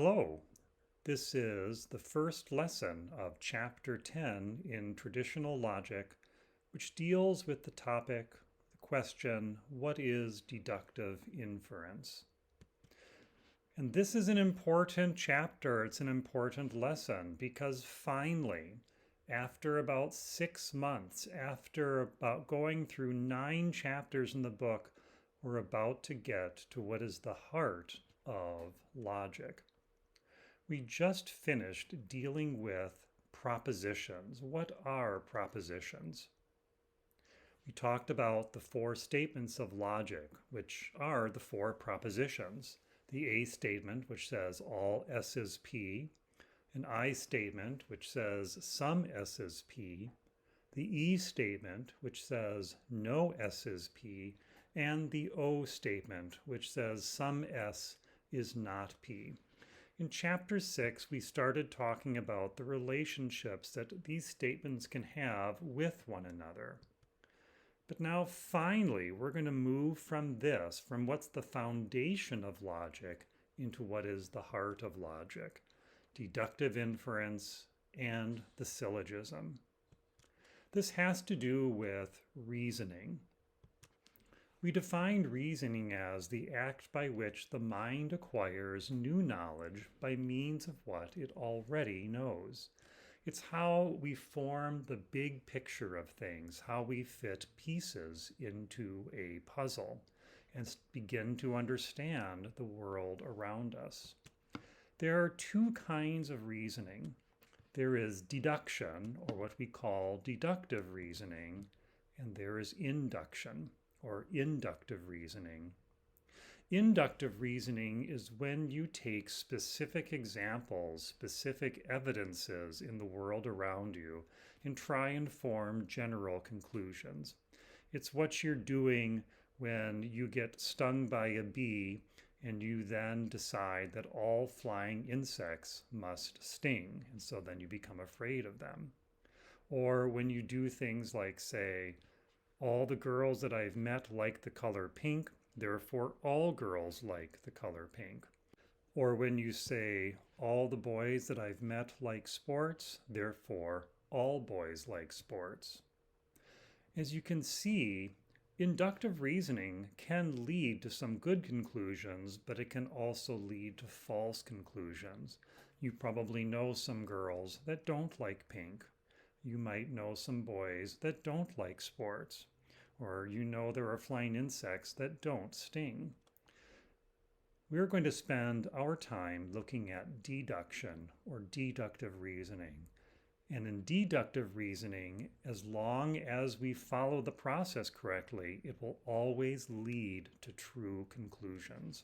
Hello, this is the first lesson of Chapter 10 in Traditional Logic, which deals with the topic, the question, what is deductive inference? And this is an important chapter, it's an important lesson, because finally, after about 6 months, after about going through 9 chapters in the book, we're about to get to what is the heart of logic. We just finished dealing with propositions. What are propositions? We talked about the 4 statements of logic, which are the 4 propositions. The A statement, which says all S is P, an I statement, which says some S is P, the E statement, which says no S is P, and the O statement, which says some S is not P. In Chapter 6, we started talking about the relationships that these statements can have with one another. But now finally, we're going to move from this, from what's the foundation of logic, into what is the heart of logic, deductive inference and the syllogism. This has to do with reasoning. We defined reasoning as the act by which the mind acquires new knowledge by means of what it already knows. It's how we form the big picture of things, how we fit pieces into a puzzle and begin to understand the world around us. There are 2 kinds of reasoning. There is deduction, or what we call deductive reasoning, and there is induction, or inductive reasoning. Inductive reasoning is when you take specific examples, specific evidences in the world around you, and try and form general conclusions. It's what you're doing when you get stung by a bee and you then decide that all flying insects must sting, and so then you become afraid of them. Or when you do things like say, all the girls that I've met like the color pink, therefore all girls like the color pink. Or when you say, all the boys that I've met like sports, therefore all boys like sports. As you can see, inductive reasoning can lead to some good conclusions, but it can also lead to false conclusions. You probably know some girls that don't like pink. You might know some boys that don't like sports, or you know there are flying insects that don't sting. We're going to spend our time looking at deduction or deductive reasoning. And in deductive reasoning, as long as we follow the process correctly, it will always lead to true conclusions.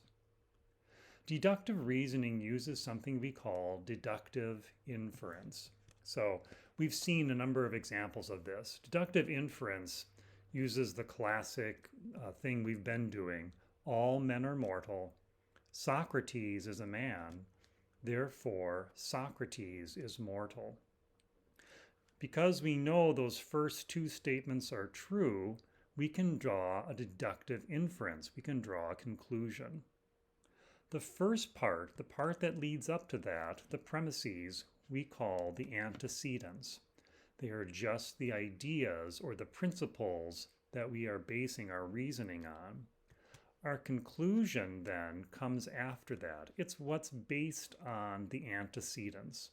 Deductive reasoning uses something we call deductive inference. So we've seen a number of examples of this. Deductive inference uses the classic thing we've been doing. All men are mortal. Socrates is a man. Therefore, Socrates is mortal. Because we know those first 2 statements are true, we can draw a deductive inference. We can draw a conclusion. The first part, the part that leads up to that, the premises, we call the antecedents. They are just the ideas or the principles that we are basing our reasoning on. Our conclusion then comes after that. It's what's based on the antecedents.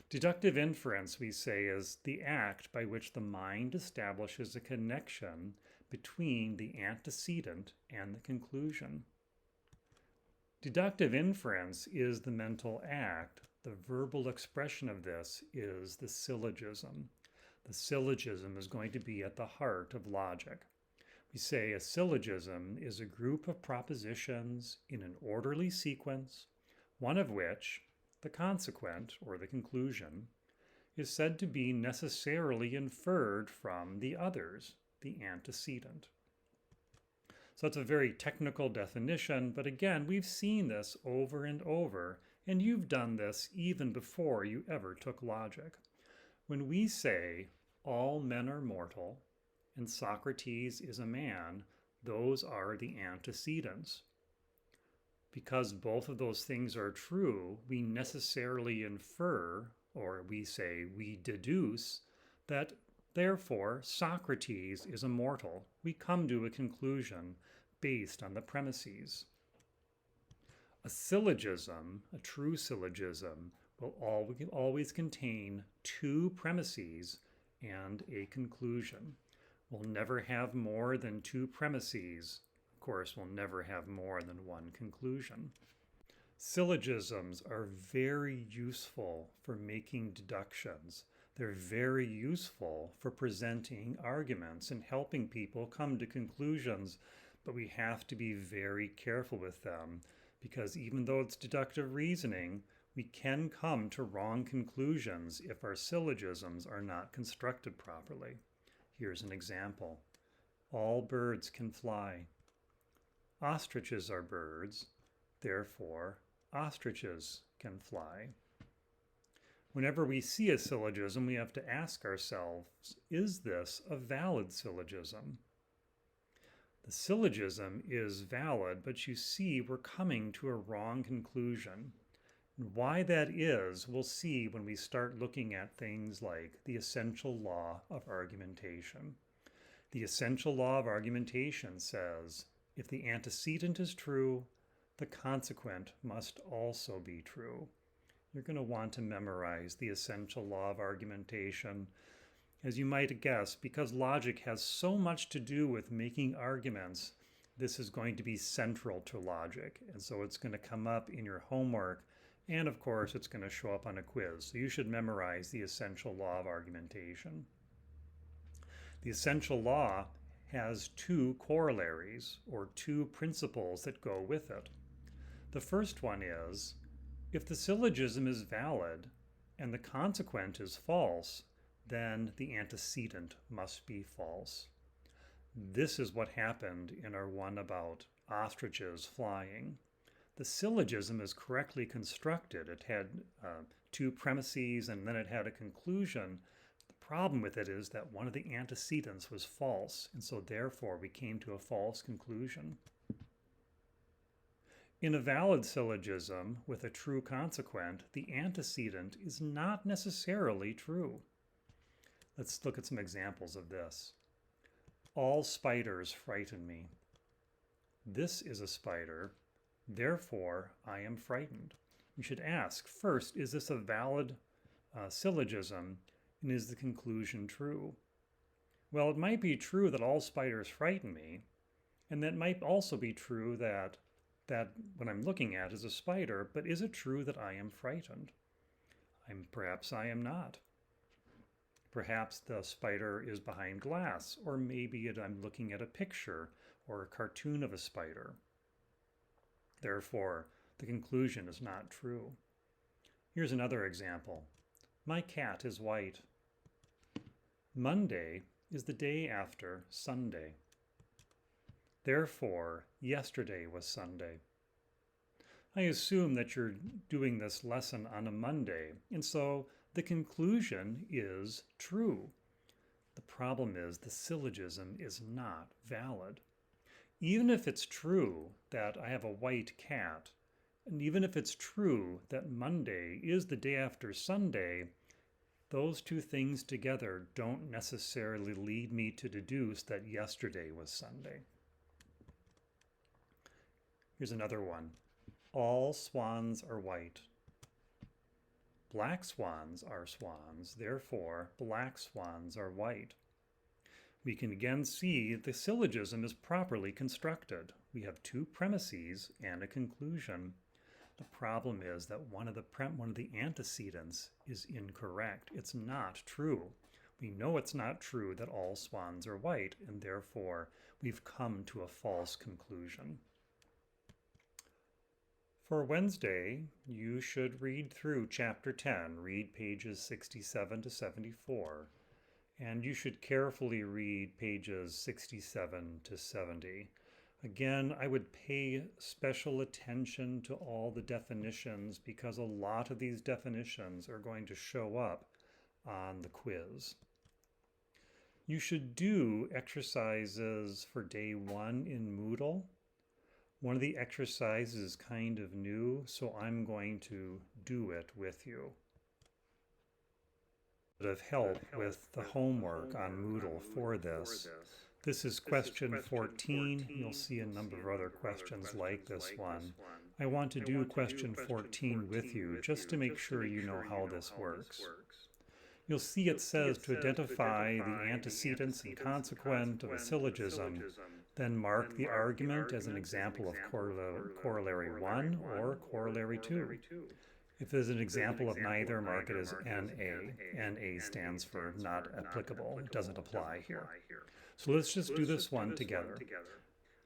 Deductive inference, we say, is the act by which the mind establishes a connection between the antecedent and the conclusion. Deductive inference is the mental act. The verbal expression of this is the syllogism. The syllogism is going to be at the heart of logic. We say a syllogism is a group of propositions in an orderly sequence, one of which, the consequent or the conclusion, is said to be necessarily inferred from the others, the antecedent. So it's a very technical definition, but again, we've seen this over and over, and you've done this even before you ever took logic. When we say all men are mortal and Socrates is a man, those are the antecedents. Because both of those things are true, we necessarily infer, or we deduce, that therefore Socrates is immortal. We come to a conclusion based on the premises. A syllogism, a true syllogism, will always contain two premises and a conclusion. We'll never have more than two premises. Of course, we'll never have more than one conclusion. Syllogisms are very useful for making deductions. They're very useful for presenting arguments and helping people come to conclusions, but we have to be very careful with them because even though it's deductive reasoning, we can come to wrong conclusions if our syllogisms are not constructed properly. Here's an example. All birds can fly. Ostriches are birds, therefore ostriches can fly. Whenever we see a syllogism, we have to ask ourselves, is this a valid syllogism? The syllogism is valid, but you see we're coming to a wrong conclusion. And why that is, we'll see when we start looking at things like the essential law of argumentation. The essential law of argumentation says, if the antecedent is true, the consequent must also be true. You're going to want to memorize the essential law of argumentation. As you might guess, because logic has so much to do with making arguments, this is going to be central to logic. And so it's going to come up in your homework. And of course, it's going to show up on a quiz. So you should memorize the essential law of argumentation. The essential law has two corollaries, or two principles that go with it. The first one is, if the syllogism is valid and the consequent is false, then the antecedent must be false. This is what happened in our one about ostriches flying. The syllogism is correctly constructed. It had two premises and then it had a conclusion. The problem with it is that one of the antecedents was false, and so therefore we came to a false conclusion. In a valid syllogism with a true consequent, the antecedent is not necessarily true. Let's look at some examples of this. All spiders frighten me. This is a spider, therefore I am frightened. We should ask, first, is this a valid syllogism, and is the conclusion true? Well, it might be true that all spiders frighten me, and that might also be true that what I'm looking at is a spider, but is it true that I am frightened? Perhaps I am not. Perhaps the spider is behind glass, or maybe I'm looking at a picture or a cartoon of a spider. Therefore, the conclusion is not true. Here's another example. My cat is white. Monday is the day after Sunday. Therefore, yesterday was Sunday. I assume that you're doing this lesson on a Monday, and so the conclusion is true. The problem is the syllogism is not valid. Even if it's true that I have a white cat, and even if it's true that Monday is the day after Sunday, those two things together don't necessarily lead me to deduce that yesterday was Sunday. Here's another one. All swans are white. Black swans are swans, therefore black swans are white. We can again see the syllogism is properly constructed. We have two premises and a conclusion. The problem is that one of the antecedents is incorrect. It's not true. We know it's not true that all swans are white, and therefore we've come to a false conclusion. For Wednesday, you should read through Chapter 10, read pages 67 to 74, and you should carefully read pages 67 to 70. Again, I would pay special attention to all the definitions because a lot of these definitions are going to show up on the quiz. You should do exercises for day 1 in Moodle. One of the exercises is kind of new, so I'm going to do it with you. Bit of help with the homework on Moodle for this. This is question 14. You'll see a number of other questions like this one. I want to do question 14 with you just to make sure you know how this works. You'll see it says to identify the antecedents and consequent of a syllogism, then mark the argument as an example of corollary 1 or corollary 2. If there's an example of neither, mark it as NA. NA stands for not applicable. It doesn't apply here. So let's just do this one together.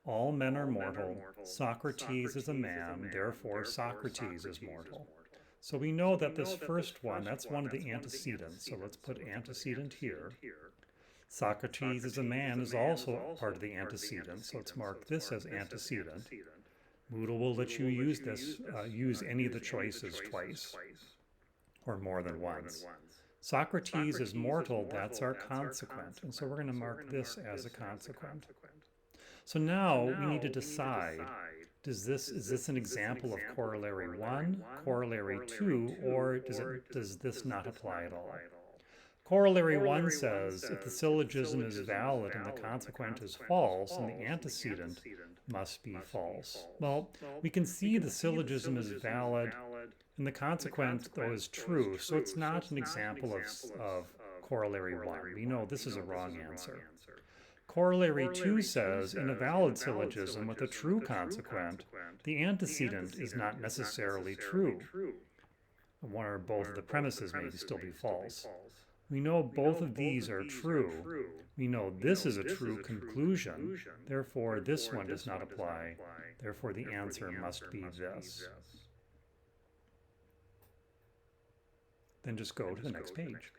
All men are mortal. Socrates is a man, therefore Socrates is mortal. So we know that this first one, that's one of the antecedents. So let's put antecedent here. Socrates is a man is also part of the antecedent. So let's mark this as antecedent. Moodle will let you use this, use any of the choices twice or more than once. Socrates is mortal, that's our consequent. And so we're going to mark this as a consequent. So now we need to decide, is this an example of corollary 1, corollary 2, or does this not apply at all? Corollary 1 says, if the syllogism is valid and the consequent is false, then the antecedent must be false. Well, we can see the syllogism is valid and the consequent, though, is true, so it's not an example of corollary 1. We know this is a wrong answer. Corollary 2 says, in a valid syllogism with a true consequent, the antecedent is not necessarily true. One or both of the premises may still be false. We know both of these are true. We know this is a true conclusion. Therefore, this one does not apply. Therefore, the answer must be this. Then just go to the next page.